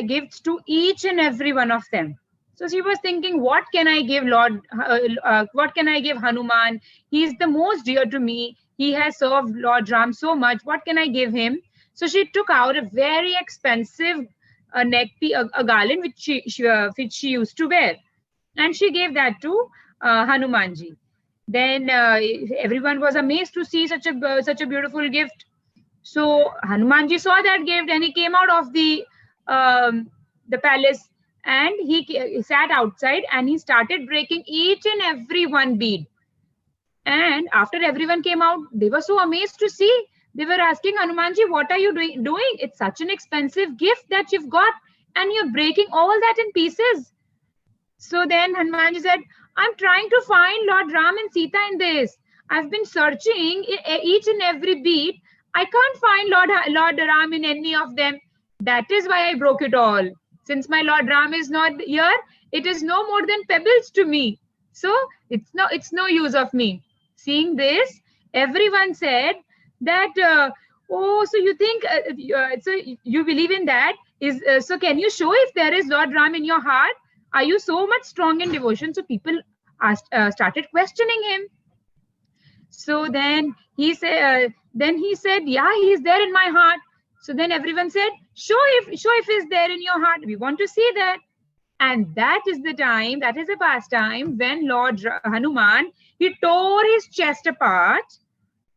gifts to each and every one of them. So she was thinking, what can I give what can I give Hanuman? He is the most dear to me. He has served Lord Ram so much. What can I give him? So she took out a very expensive a garland which she used to wear, and she gave that to Hanumanji. Then everyone was amazed to see such a beautiful gift. So Hanumanji saw that gift and he came out of the palace, and he sat outside and he started breaking each and every one bead. And after everyone came out, they were so amazed to see. They were asking Hanumanji, what are you doing? It's such an expensive gift that you've got, and you're breaking all that in pieces. So then Hanumanji said, I'm trying to find Lord Ram and Sita in this. I've been searching each and every beat. I can't find Lord Ram in any of them. That is why I broke it all. Since my Lord Ram is not here, it is no more than pebbles to me. So it's no use of me. Seeing this, everyone said that, oh, so you think, so you believe in that? So can you show if there is Lord Ram in your heart? Are you so much strong in devotion? So people started questioning him. So then he said, yeah, he is there in my heart. So then everyone said, show if he's there in your heart. We want to see that. And that is the time, that is a pastime when Lord Hanuman, he tore his chest apart,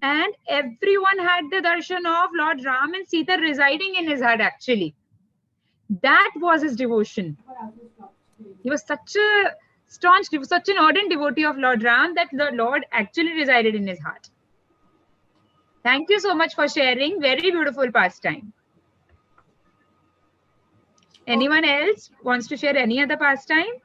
and everyone had the darshan of Lord Ram and Sita residing in his heart actually. That was his devotion. He was such a staunch, such an ardent devotee of Lord Ram that the Lord actually resided in his heart. Thank you so much for sharing. Very beautiful pastime. Anyone else wants to share any other pastime?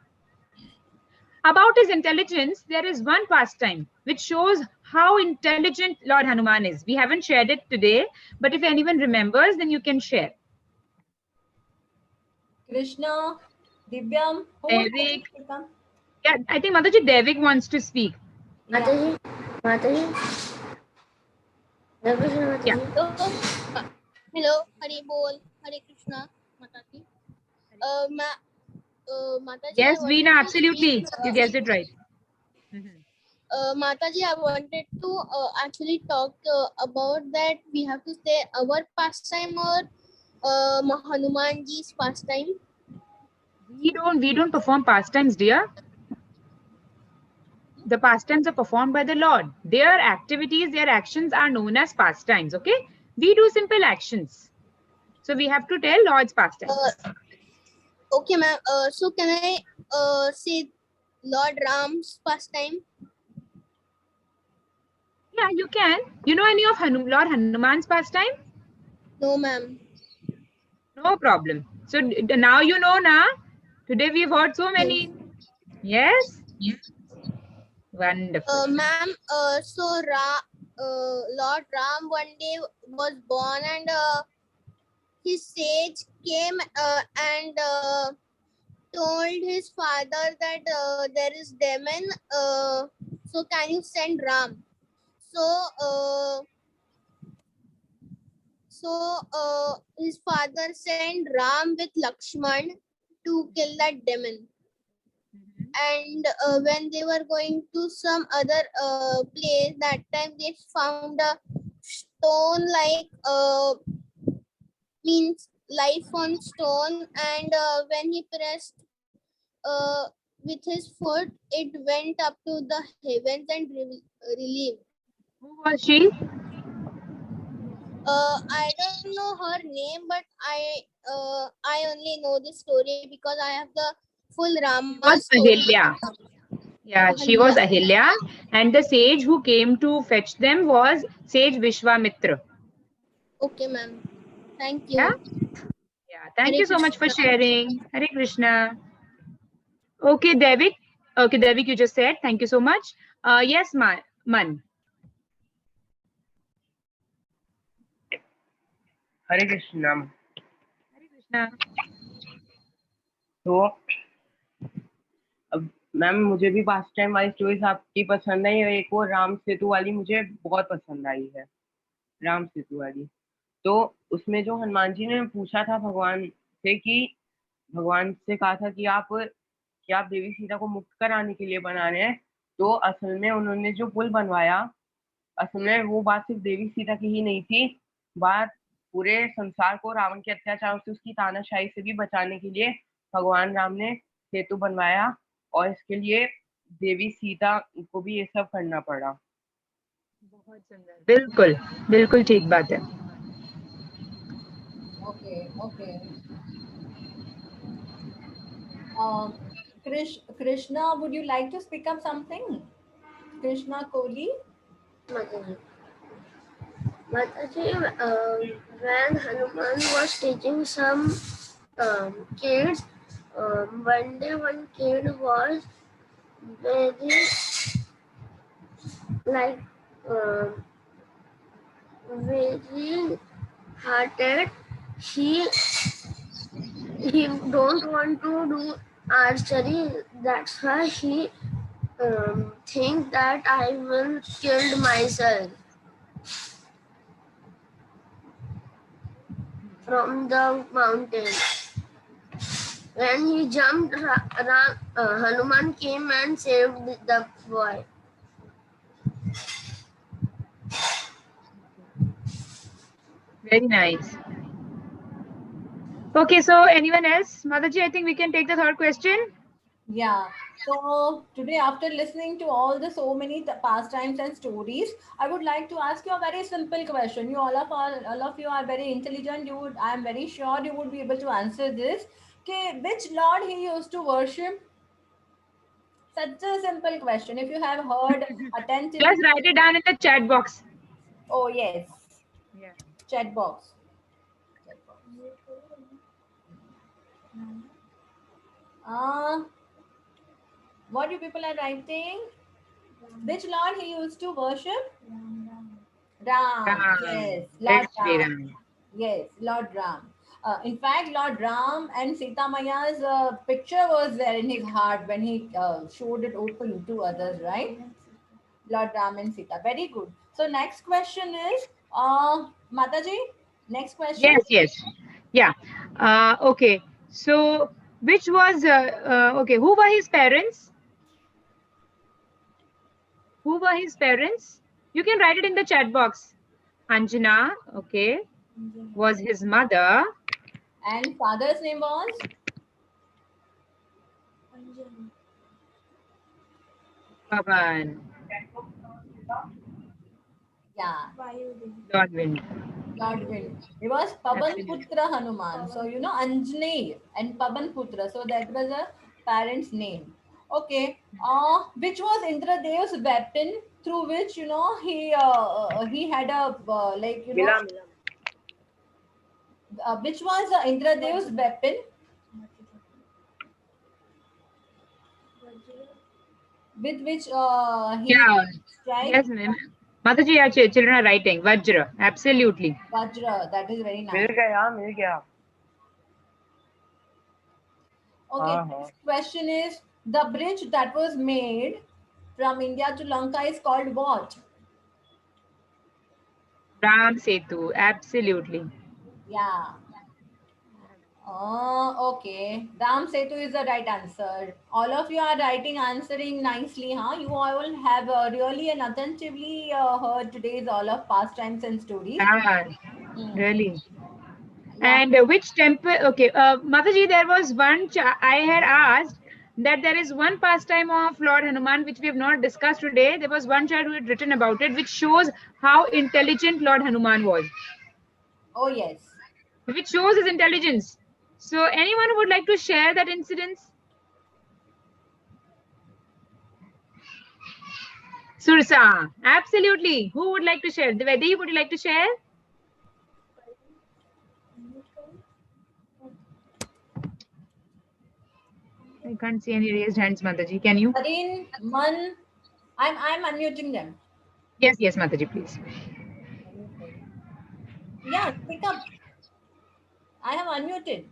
About his intelligence, there is one pastime which shows how intelligent Lord Hanuman is. We haven't shared it today, but if anyone remembers, then you can share. Krishna, Divyam, Devik. Yeah, I think Mataji Devik wants to speak. Mataji. Yeah. Hello, Hari Bol, Hare Krishna, Mataji. Mataji. Yes, Veena, absolutely. You guessed it right. Mataji, I wanted to actually talk about that. We have to say our pastime or Hanumanji's pastime. We don't perform pastimes, dear. The pastimes are performed by the Lord. Their activities, their actions are known as pastimes. Okay, we do simple actions, so we have to tell Lord's pastimes. Okay, ma'am. So can I say Lord Ram's pastime? Yeah, you can. You know any of Lord Hanuman's pastime? No, ma'am. No problem. So now you know, na? Today we've heard so many. Yes? Wonderful. Ma'am, Lord Ram one day was born and his sage came and told his father that there is demon. So can you send Ram? So his father sent Ram with Lakshman to kill that demon. And when they were going to some other place, that time they found a stone like means life on stone, and when he pressed with his foot, it went up to the heavens and relieved. Who was she? I don't know her name, but I only know this story because I have the full Rama Was story. Ahilya. Yeah, she was Ahilya, and the sage who came to fetch them was sage Vishwamitra. Okay, ma'am. Thank you. Yeah? Yeah, thank Hare you so much for Krishna. sharing. Hare Krishna. Okay, Devik. Okay, Devik, you just said. Thank you so much. Yes, Man. Hare Krishna. Hare Krishna. तो अब ma'am मुझे भी past time वाली stories आपकी पसंद आई, और एक और राम सेतु वाली मुझे बहुत पसंद आई है, राम सेतु वाली। तो उसमें जो हनुमान जी ने पूछा था भगवान से कि भगवान से कहा था कि आप देवी सीता को मुक्त कराने के लिए बना रहे हैं, तो असल में उन्होंने जो पुल बनवाया, असल में वो बात सिर्फ देवी सीता की ही नहीं थी, बात पूरे संसार को रावण के अत्याचार से, उसकी तानाशाही से भी बचाने के लिए भगवान राम ने सेतु बनवाया, और इसके लिए देवी सीता को भी ये सब करना पड़ा। बहुत सुंदर। बिल्कुल बिल्कुल ठीक बात है। Okay. Krishna, would you like to speak up something? Krishna Kohli? Mataji, when Hanuman was teaching some kids, one day one kid was very like very hearted. He don't want to do archery. That's why he think that I will kill myself from the mountain. When he jumped, Hanuman came and saved the boy. Very nice. Okay, so anyone else? Mataji, I think we can take the third question. Yeah. So today, after listening to all the so many pastimes and stories, I would like to ask you a very simple question. You all of you are very intelligent. I am very sure you would be able to answer this. Okay, which Lord he used to worship? Such a simple question. If you have heard attentively. Just write it down in the chat box. Oh yes. Yeah. Chat box. What you people are writing? Which Lord he used to worship? Ram. Yes, Lord Ram. Yes, Lord Ram. In fact, Lord Ram and Sita Maya's picture was there in his heart when he showed it open to others, right? Lord Ram and Sita. Very good. So next question is, Mataji, next question. Yes. Yeah. Okay. So which was, okay, who were his parents? Who were his parents? You can write it in the chat box. Anjana, okay, was his mother. And father's name was? Pavan, Yeah, Lord Wind. Lord Wind. It was Pavan Absolutely. Putra Hanuman. So, you know, Anjaney and Pavan Putra. So that was a parent's name. Okay. Which was Indradev's weapon through which, you know, he had a, like, you know, मिला मिला which was Indradev's weapon with which he Yeah. strike Yes, ma'am. Mataji, our children are writing. Vajra. Absolutely. Vajra. That is very mill nice. गया मिल गया Okay, हाँ हाँ next question is the bridge that was made from India to Lanka is called what? Ram Setu. Absolutely. Yeah. Okay. Ram Setu is the right answer. All of you are writing, answering nicely, huh? You all have really and attentively heard today's all of pastimes and stories. Ah, Hmm. really. Yeah. And which temple? Okay, Mataji, there was one. I had asked that there is one pastime of Lord Hanuman which we have not discussed today. There was one child who had written about it, which shows how intelligent Lord Hanuman was, Oh, yes. which shows his intelligence. So, anyone who would like to share that incident? Sursa, absolutely. Who would like to share? Devadi, would you like to share? I can't see any raised hands, Mataji. Can you? Karin, Man, I'm unmuting them. Yes, yes, Mataji, please. Yeah, pick up. I have unmuted.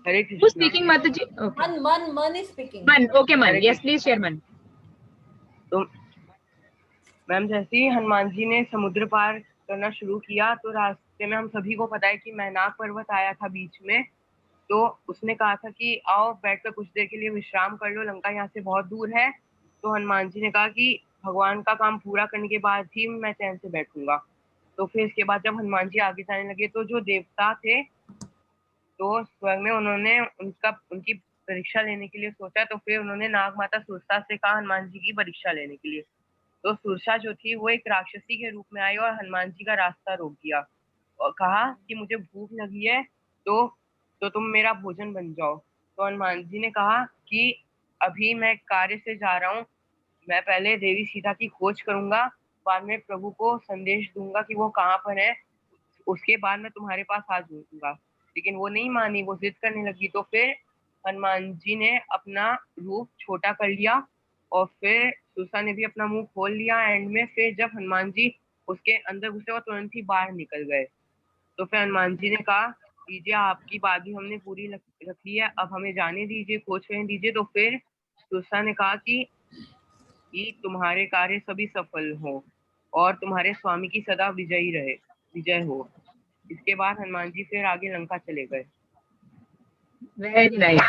Hare Who's Krishna speaking, Mataji? Okay. Man is speaking. Man, okay, Man. Hare Yes, Krishna please share, Man. तो ma'am जैसे ही हनुमान जी ने समुद्र पार करना शुरू किया तो रास्ते में हम सभी को पता है कि मैनाक पर्वत आया था बीच में तो उसने कहा था कि आओ बैठकर कुछ देर के लिए विश्राम कर लो लंका यहाँ से बहुत दूर है तो हनुमान जी ने कहा कि भगवान का काम पूरा करने के बाद ही मैं चैन से बैठूंगा तो फिर इसके बाद जब हनुमान जी आगे जाने लगे तो जो देवता थे तो स्वर्ग में उन्होंने उनकी परीक्षा लेने के लिए सोचा तो फिर उन्होंने नाग माता सुरसा से कहा हनुमान जी की परीक्षा लेने के लिए तो सुरसा जो थी वो एक राक्षसी के रूप में आई और हनुमान जी का रास्ता रोक दिया और कहा कि मुझे भूख लगी है तो तुम मेरा भोजन बन जाओ तो हनुमान जी ने कहा कि अभी मैं कार्य से जा रहा हूँ मैं पहले देवी सीता की खोज करूंगा बाद में प्रभु को संदेश दूंगा कि वो कहाँ पर है उसके बाद मैं तुम्हारे पास आ जाऊंगा लेकिन वो नहीं मानी वो जिद करने लगी तो फिर हनुमान जी ने अपना रूप छोटा कर लिया और फिर सुरसा ने भी अपना मुंह खोल लिया एंड में फिर जब हनुमान जी उसके अंदर घुसे वो तुरंत ही बाहर निकल गए तो फिर हनुमान जी ने कहा दीजिए आपकी बात भी हमने पूरी रख ली है अब हमें जाने दीजिए खोज करने दीजिए तो फिर सुरसा ने कहा कि तुम्हारे कार्य सभी सफल हो और तुम्हारे स्वामी की सदा विजय हो इसके बाद हनुमान जी फिर आगे लंका चले गए वेरी नाइस,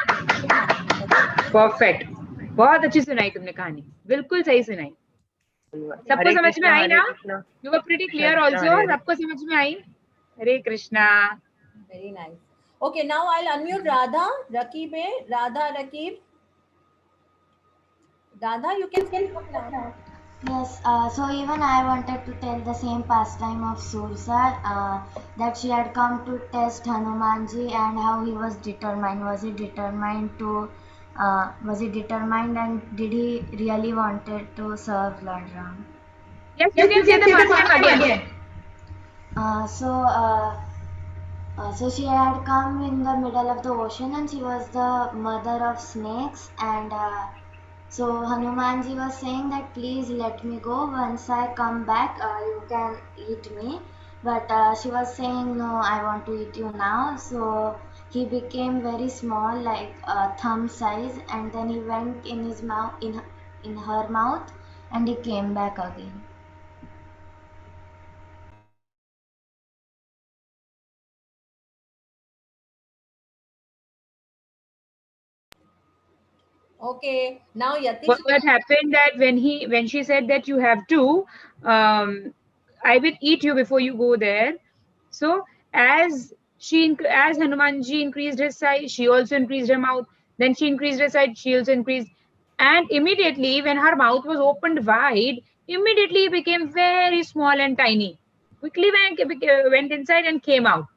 परफेक्ट. बहुत अच्छी सुनाई तुमने कहानी, बिल्कुल सही सुनाई. सबको हरे समझ में आई हरे ना? Krishna you were pretty Krishna clear Krishna also. Hare Hare सबको समझ में आई? हरे Krishna. Very nice. Okay, now I'll unmute Radha. Rakib. Radha, you can speak up now. Yes, so even I wanted to tell the same pastime of Sursa, that she had come to test Hanumanji and how he was determined. Was he determined and did he really wanted to serve Lord Ram? Yes, you Yes, can you say can the say the past time pastime again. again. So she had come in the middle of the ocean and she was the mother of snakes and so Hanumanji was saying that please let me go. Once I come back, you can eat me. But she was saying no, I want to eat you now. So he became very small, like thumb size, and then he went in his mouth, in her mouth, and he came back again. Okay. Now Yatish. What happened that when she said that you have to, I will eat you before you go there. So as Hanumanji increased his size, she also increased her mouth. Then she increased her size, she also increased. And immediately when her mouth was opened wide, immediately it became very small and tiny. Quickly went inside and came out.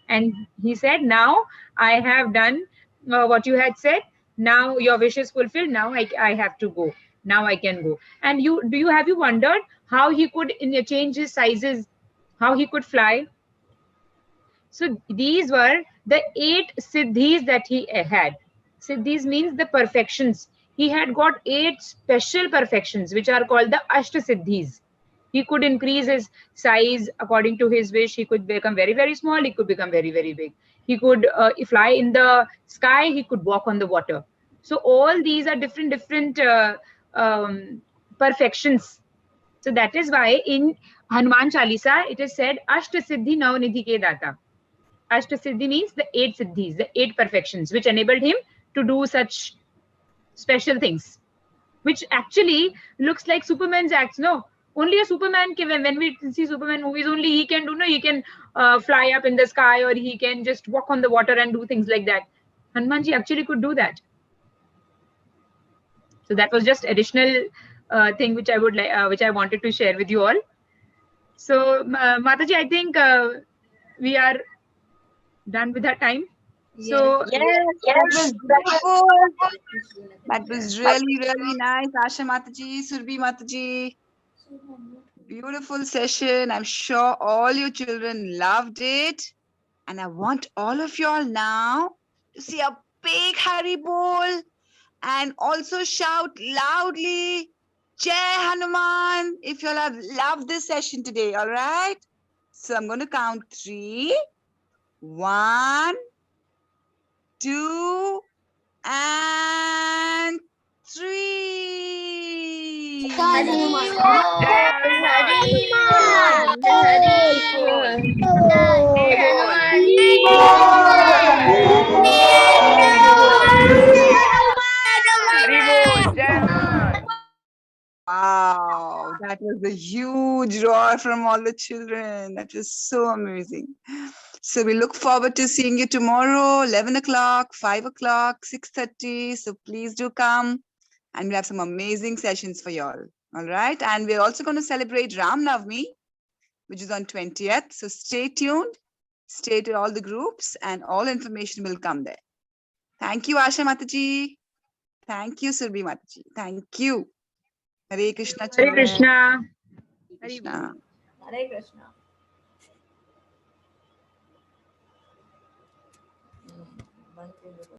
And he said, now I have done what you had said. Now your wish is fulfilled. Now I have to go. Now I can go. And have you wondered how he could change his sizes, how he could fly? So these were the 8 siddhis that he had. Siddhis means the perfections. He had got 8 special perfections, which are called the Ashta Siddhis. He could increase his size according to his wish. He could become very, very small. He could become very, very big. He could fly in the sky. He could walk on the water. So all these are different perfections. So that is why in Hanuman Chalisa, it is said, Ashta Siddhi Navnidhi Ke Data. Ashta Siddhi means the 8 siddhis, the 8 perfections, which enabled him to do such special things, which actually looks like Superman's acts. No, only a Superman can, when we see Superman movies, only he can do. No, he can fly up in the sky, or he can just walk on the water and do things like that. Hanumanji actually could do that. So that was just additional thing which I would which I wanted to share with you all. So Mataji, I think we are done with our time. So Yes, that was beautiful. That was really, really nice. Asha Mataji, Surbi Mataji. Beautiful session. I'm sure all your children loved it. And I want all of y'all now to see a big Hari Bol and also shout loudly, Jai Hanuman, if y'all have loved this session today, all right? So I'm going to count 3, 1, 2, and 3. Wow, that was a huge roar from all the children. That was so amazing. So we look forward to seeing you tomorrow, 11 o'clock, 5 o'clock, 6:30. So please do come, and we have some amazing sessions for y'all. All right. And we're also going to celebrate Ram Navami, which is on 20th. So stay tuned, stay to all the groups, and all information will come there. Thank you, Asha Mataji. Thank you, Surbi Mataji. Thank you. Hare Krishna. Hare Krishna. Krishna. Hare Krishna.